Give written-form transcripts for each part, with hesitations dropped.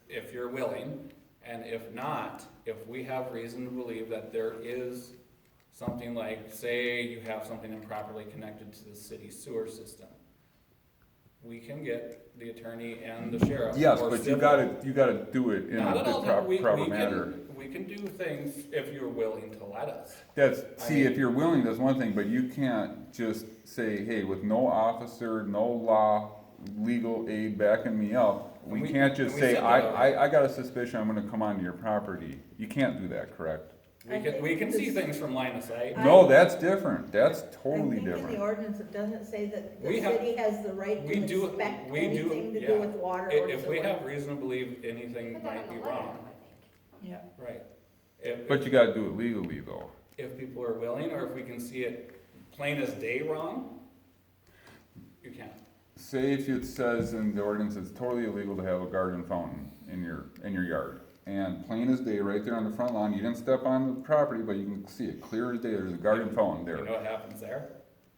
if you're willing, and if not, if we have reason to believe that there is something like, say you have something improperly connected to the city sewer system, we can get the attorney and the sheriff. Yes, or but civil. you gotta do it in Not at all, the proper manner. we can do things if you're willing to let us. If you're willing, that's one thing, but you can't just say, hey, with no officer, no law, legal aid backing me up, we can't just say, I got a suspicion I'm gonna come onto your property. You can't do that, correct? We can see things from line of sight. No, that's different. That's totally I think in different. the ordinance, it doesn't say that the We have- city has the right to inspect anything to do with water or If we sewer. have reason to believe anything might be wrong, Yeah. right. But you gotta do it legally, though. If people are willing, or if we can see it plain as day wrong, you can. Say if it says in the ordinance it's totally illegal to have a garden fountain in your yard. And plain as day, right there on the front lawn, you didn't step on the property, but you can see it clear as day, there's a garden fountain there. You know what happens there?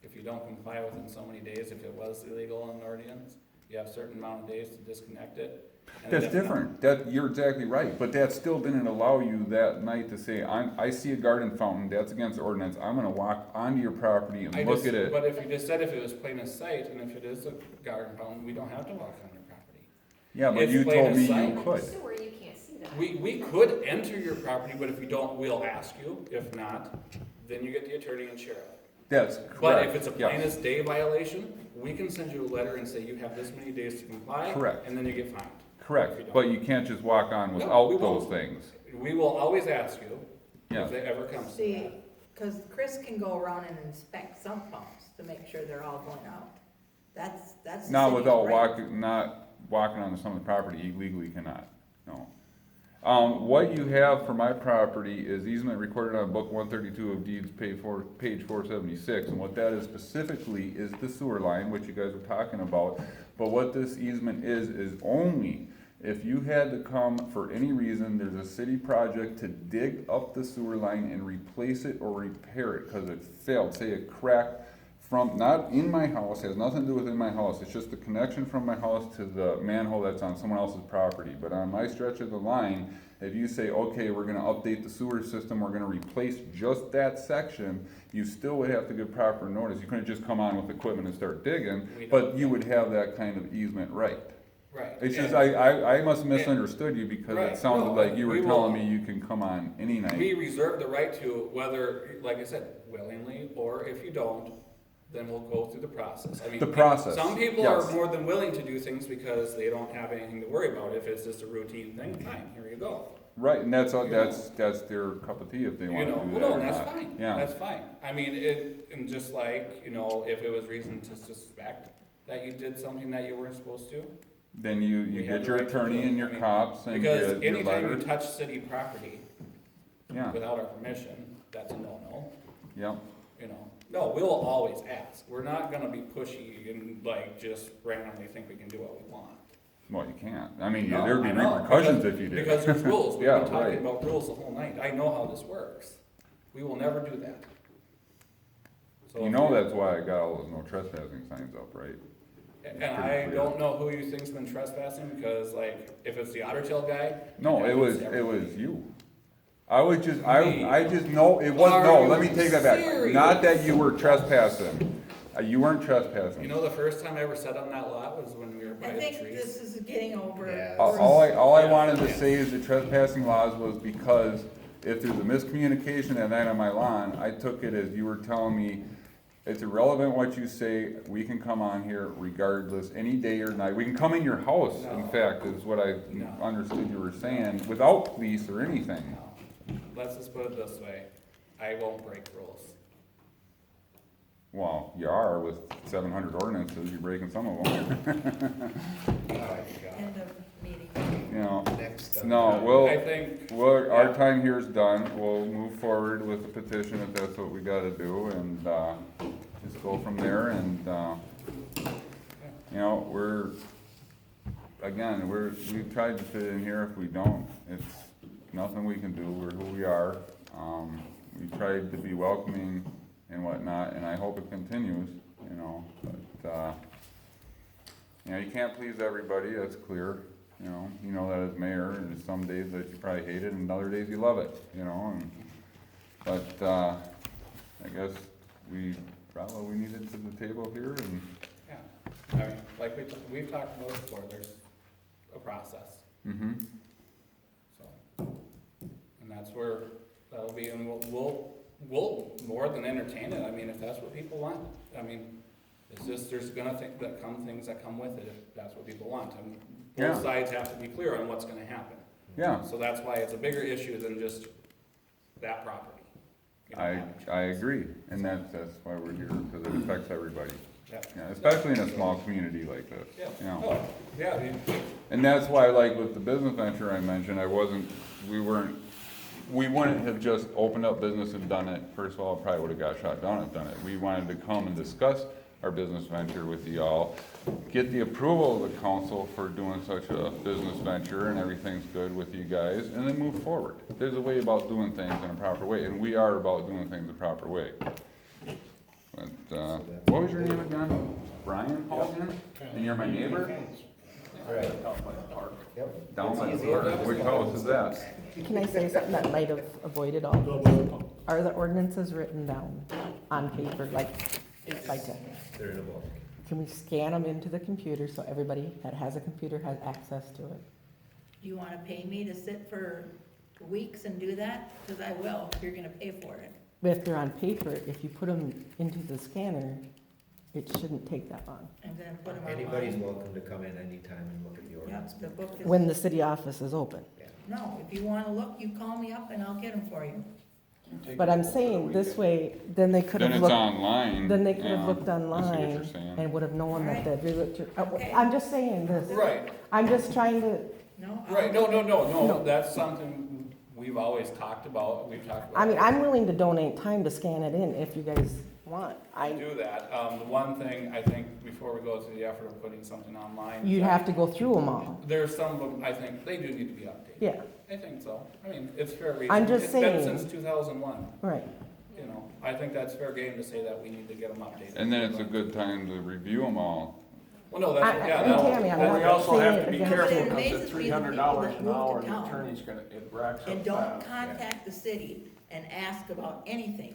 If you don't comply within so many days, if it was illegal in the ordinance, you have a certain amount of days to disconnect it. And That's if not- different, you're exactly right, but that still didn't allow you that night to say, I see a garden fountain, that's against ordinance, I'm gonna walk onto your property and look at it. But if you just said if it was plain as sight, and if it is a garden fountain, we don't have to walk on your property. Yeah, but it's you plain told as me sight. you could. Sewer, you can't see that. We could enter your property, but if you don't, we'll ask you. If not, then you get the attorney and sheriff. That's correct. But if it's a plain yes. as day violation, we can send you a letter and say you have this many days to comply. Correct. And then you get fined. Correct, but you can't just walk on No, without we those won't. things. We will always ask you Yeah. if it ever comes to See, that. because Chris can go around and inspect sump pumps to make sure they're all going out. That's the Not city's without right. not walking on someone's property, you legally cannot, no. What you have for my property is easement recorded on book 132 of deeds, page 476, and what that is specifically is the sewer line, which you guys were talking about. But what this easement is only if you had to come for any reason, there's a city project to dig up the sewer line and replace it or repair it, because it failed, say it cracked from, not in my house, has nothing to do with in my house, it's just the connection from my house to the manhole that's on someone else's property. But on my stretch of the line, if you say, okay, we're gonna update the sewer system, we're gonna replace just that section, you still would have to give proper notice. You couldn't just come on with equipment and start digging, We don't. but you would have that kind of easement right. Right. It's just, And I must have misunderstood you because Right. it sounded No, like you were we will- telling me you can come on any night. we reserve the right to, whether, like I said, willingly, or if you don't, then we'll go through the process. I mean, The process, some people yes. are more than willing to do things because they don't have anything to worry about. If it's just a routine thing, fine, here you go. Right, and that's, You know. that's their cup of tea if they You wanna know, do well, that no, or that's not. fine, Yeah, that's fine. I mean, and just like, if it was reason to suspect that you did something that you weren't supposed to. then you we have get the your right to attorney do it. and your I mean, cops and Because your anytime you letter. touch city property Yeah, without our permission, that's a no-no, yeah, No, we'll always ask. We're not gonna be pushy and like just randomly think we can do what we want. well, you can't, I mean, No, there'd be I know, repercussions because- if you did. Because there's rules. We've Yeah, been talking right. about rules the whole night. I know how this works. We will never do that. So You if know that's why I got all those no trespassing signs up, right? And pretty I clear. don't know who you think's been trespassing, because like, if it's the Otter Tail guy. No, then it was everybody. you. I was just, Me? I just know, it was, Are no, you let me take that back. serious? Not that you were trespassing, you weren't trespassing. You know, the first time I ever sat on that lot was when we were by I the think trees. this is getting over. Yeah. All I Yeah. wanted to say is the trespassing laws was because if there's a miscommunication that night on my lawn, I took it as you were telling me, it's irrelevant what you say, we can come on here regardless, any day or night. We can come in your house, in No. fact, is what I No. understood you were saying, without police or anything. No. Let's just put it this way. I won't break rules. Well, you are with 700 ordinances, you're breaking some of them, Oh, God. End of meeting. you know. Next. No, well, I think, our time here is done, we'll move forward with the petition if that's what we gotta do, and, just go from there, and, we've tried to fit in here, if we don't, it's nothing we can do, we're who we are. We tried to be welcoming and whatnot, and I hope it continues, but, you can't please everybody, that's clear. you know that as mayor, and there's some days that you probably hate it, and other days you love it, but, I guess we brought what we needed to the table here, and, Yeah, I mean, like we've talked about before, there's a process, so. And that's where that'll be, and we'll more than entertain it, I mean, if that's what people want. I mean, it's just, there's things that come with it, if that's what people want. I mean, Yeah. both sides have to be clear on what's gonna happen. yeah. So that's why it's a bigger issue than just that property. You know, I agree, and that's why we're here, because it affects everybody, Yeah. especially in a small community like this, Yeah. you know. Oh, yeah, I mean, And that's why, like, with the business venture I mentioned, we wouldn't have just opened up business and done it. First of all, probably would've got shot down and done it. We wanted to come and discuss our business venture with y'all, get the approval of the council for doing such a business venture, and everything's good with you guys, and then move forward. There's a way about doing things in a proper way, and we are about doing things the proper way. But, what was your name again? Brian Paulson? And you're my neighbor? Right. Down by the park. Which house is that? Can I say something that might have avoided all this? Are the ordinances written down on paper, like that? They're in a book. Can we scan them into the computer so everybody that has a computer has access to it? You wanna pay me to sit for weeks and do that? Cause I will, if you're gonna pay for it. But if they're on paper, if you put them into the scanner, it shouldn't take that long. I'm gonna put them Anybody's online. welcome to come in anytime and look at the ordinance. Yep, the book is. When the city office is open. No, if you wanna look, you call me up and I'll get them for you. But I'm saying this way, then they could Then have it's looked, online. then they could have yeah. looked I see what online you're saying. and would have known that the realtor, Okay. I'm just saying this. right, I'm just trying to, No? right, no, No. that's something we've always talked about, I mean, I'm willing to donate time to scan it in if you guys want. do that. The one thing, I think, before we go to the effort of putting something online. You'd have to go through them all. There's some of them, I think, they do need to be updated. Yeah, I think so. I mean, it's fair reason. I'm just It's saying. been since 2001, right. you know. I think that's fair game to say that we need to get them updated. And then it's a good time to review them all. Well, no, that's, yeah, And that'll. Tammy, I'm Well, we not also saying have it to be against- careful But it because amazes at me $300 the people an that move hour, to the town attorney's gonna, it racks up And don't fast. contact the city and ask about anything,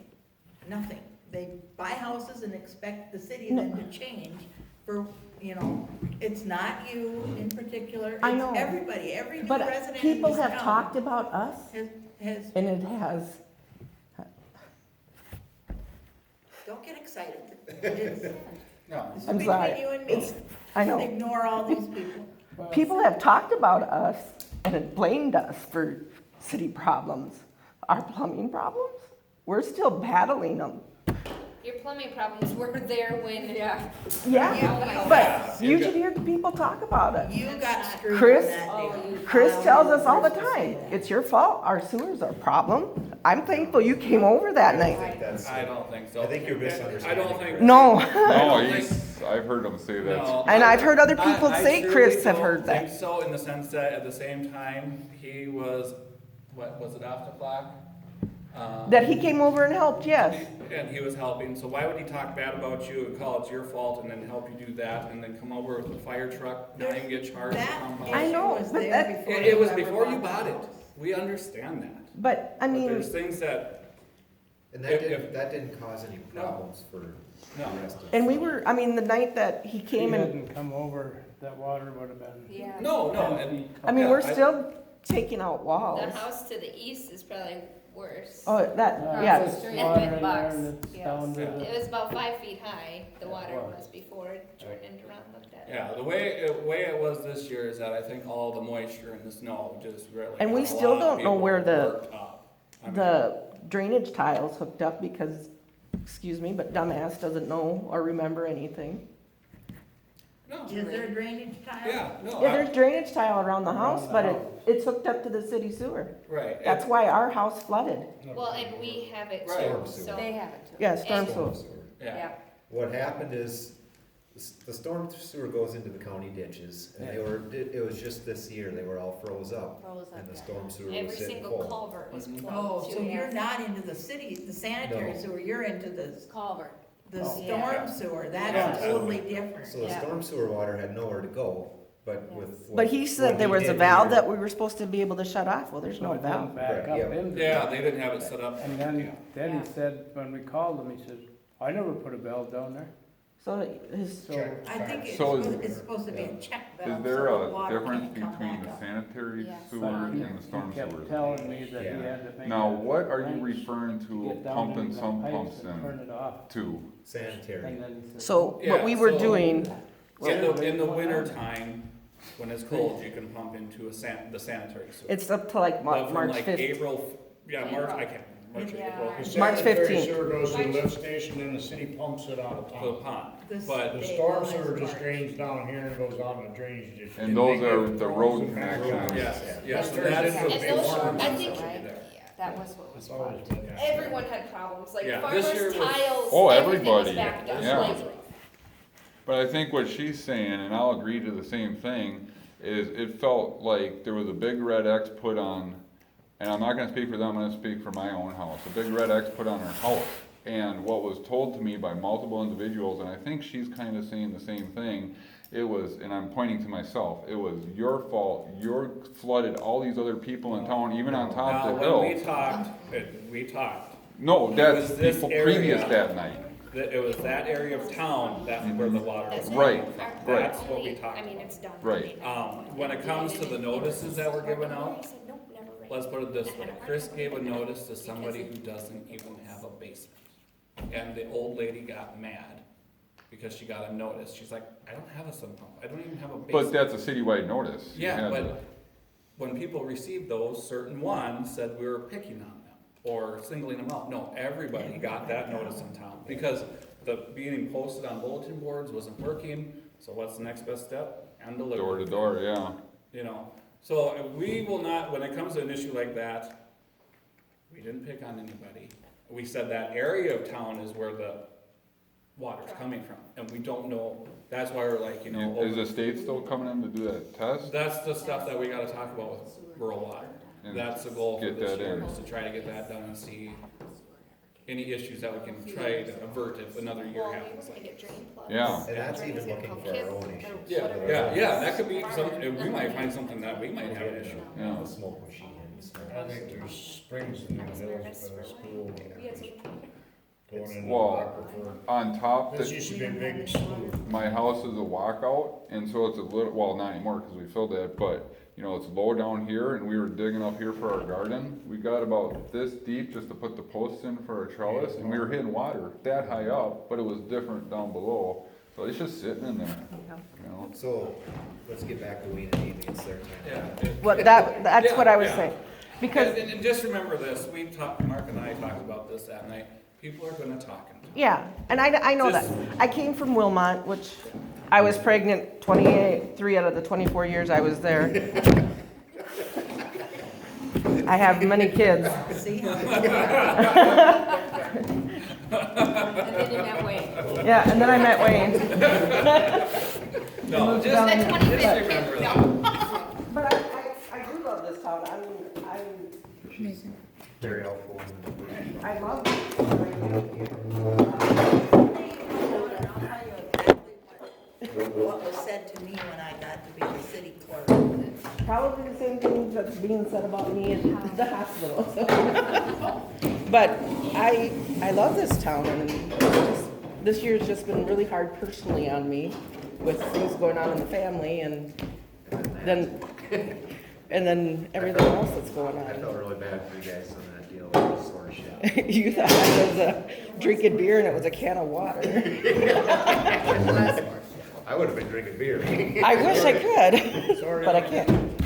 nothing. They buy houses and expect the city No. then to change for, it's not you in particular. I know. It's everybody, every new But resident in people this have town talked about us, has, and it has, don't get excited. It's No. I'm between sorry. you and me. It's, I know. Ignore all these people. People have talked about us and have blamed us for city problems. Our plumbing problems? We're still battling them. Your plumbing problems were there when, Yeah, Yeah. but you should hear people talk about us. You got screwed on Chris- that deal. Chris tells us all the time, it's your fault, our sewers are a problem. I'm thankful you came over that I night. think that's. I don't think so. I think you're I misunderstanding. don't think. No, No, don't I've heard them say that. No, and I've heard other people I say truly Chris have don't heard that. think so, in the sense that at the same time, he was, what, was it off the clock? That he came over and helped, yes. And he was helping, so why would he talk bad about you and call it's your fault and then help you do that and then come over with a fire truck, not even get charged to That come by? I know, issue was but there that- before It was ever before you the bought it. house. We understand that. But, I But mean, there's things that, And If- that didn't cause any No. problems for No. the rest of. and we were, I mean, the night that he If came he and, hadn't come over, that water would have been. yeah. no, and. I mean, yeah, we're still taking out The walls. house to the east is probably worse. Oh, that, Yeah, yeah, there's Street water and in box, there and it's yes. down to Yeah. the. It was about 5 feet high, the Yeah, it water was. was before Jordan and Duran looked at it. Yeah, the way it was this year is that I think all the moisture and the snow just really. And we got a still lot of don't know people where the- worked up. I mean, the drainage tiles hooked up because, excuse me, but dumbass doesn't know or remember anything. No, Is there a drainage tile? yeah, no, Yeah, there's drainage tile around the Around house, the but house. it's hooked up to the city sewer. right. That's why our house flooded. Well, and we have it Right. too, so. They have it too. Yeah, storm And- sewer. Yeah, What happened is, the storm sewer goes into the county ditches, and it was just this year, they were all froze up, and the storm sewer was Every sitting single full. culvert was Mhm. Oh, plugged so too. you're not into the city, the sanitary No. sewer, you're into the Culvert. the Oh. storm Yeah. sewer, Yeah. that's totally different. So the Yeah. storm sewer water had nowhere to go, but with. But he said there was a valve that we were supposed to be able to shut off. Well, there's no So it didn't valve. back Correct, up yeah. into. Yeah, they didn't have it set up. And then he said, when we called him, he said, I never put a valve down there. So his, So, I think it's So is- supposed, it's supposed to be a check valve. Is there so the a water difference can't come between back the up. sanitary Yes. sewer but and the storm he kept sewer? telling me that he Yeah. had to make. Now, a what are you wrench referring to to get down pumping into the some pipes pumps and turn in it off. to? Sanitary. And then he said. so what we Yeah, were so- doing, In the winter time, when it's cold, you can pump into the sanitary sewer. it's up to like But from March like 5th. April, yeah, March, I can't, March, Yeah. April, The March sanitary 15th. sewer goes to the lift station and the city pumps it out of the town. pond. This But The day storm was sewer just March. drains down here and goes out in the drainage ditch. And those they are get the throws road and back connections. roads. yes, That yes, turns that is into the a And big those, one. I think, There. that was what was That's always problem. been happening. Everyone had problems, like Yeah, farmers, this year was- tiles, Oh, everything was everybody, backed up. yeah. Like, But I think what she's saying, and I'll agree to the same thing, is it felt like there was a big red X put on, and I'm not gonna speak for them, I'm gonna speak for my own house, a big red X put on our house. And what was told to me by multiple individuals, and I think she's kind of saying the same thing, it was, and I'm pointing to myself, it was your fault, you flooded all these other people in town, even on top Now, of the when hill. we talked, No, that's was this people previous area- that night. that it was that area of town, that's where the water was. that's Right, coming from. right. That's what we talked I mean, about. it's done. Right. When it comes to the notices that were given out, He said, nope, never rained. let's put it this way, Chris gave a notice to somebody who doesn't even have a basement. And the old lady got mad because she got a notice. She's like, I don't have a sump pump, I don't even have a But basement. that's a citywide notice. You Yeah, had to- but when people received those, certain ones said we were picking on them or singling them out. No, everybody got that notice in town because the being posted on bulletin boards wasn't working. So what's the next best step? And deliver. Door to door, yeah. You know, so we will not, when it comes to an issue like that, we didn't pick on anybody. We said that area of town is where the water's coming from, and we don't know, that's why we're like, you know. Is the state still coming in to do that test? That's the stuff that we gotta talk about with rural water. And That's the goal for get this that year, in. is to try to get that done and see any issues that we can try to avert if another year Well, we happens. were gonna get drain plugs. Yeah. And that's even looking for our own issues. Yeah, that could be some, we might find something that we might have an issue. Yeah. The smoke machine and stuff. I think there's springs in the I was hills nervous by the for school We had some. going into the Well, aquifer. On top, This that used to be a big school. my house is a walkout, and so it's a little, well, not anymore, cause we filled it, but, you know, it's low down here, and we were digging up here for our garden. We got about this deep just to put the posts in for our trellis, and we were hitting water that high up, but it was different down below. So it's just sitting in there, you know? So, let's get back to Wayne and Amy, it's their time. Yeah. Well, that's what I was Yeah. saying. Because, And just remember this, we talked, Mark and I talked about this that night, people are gonna talk and talk. yeah, and I know that. Just- I came from Wilmot, which I was pregnant 3 out of the 24 years I was there. I have many kids. See? And then you met Wayne. Yeah, and then I met Wayne. No, moved just, down The here. 25th just remember that. But I do love this town. Very helpful. I love it. What was said to me when I got to be the city clerk. Probably the same thing that's being said about me at the hospital. But I love this town, and this year's just been really hard personally on me with things going on in the family, and then everything else that's going I felt on. really bad for you guys on that deal, that was sort of shit. You thought I was drinking beer and it was a can of water. I would've been drinking beer. I wish I could, but I can't.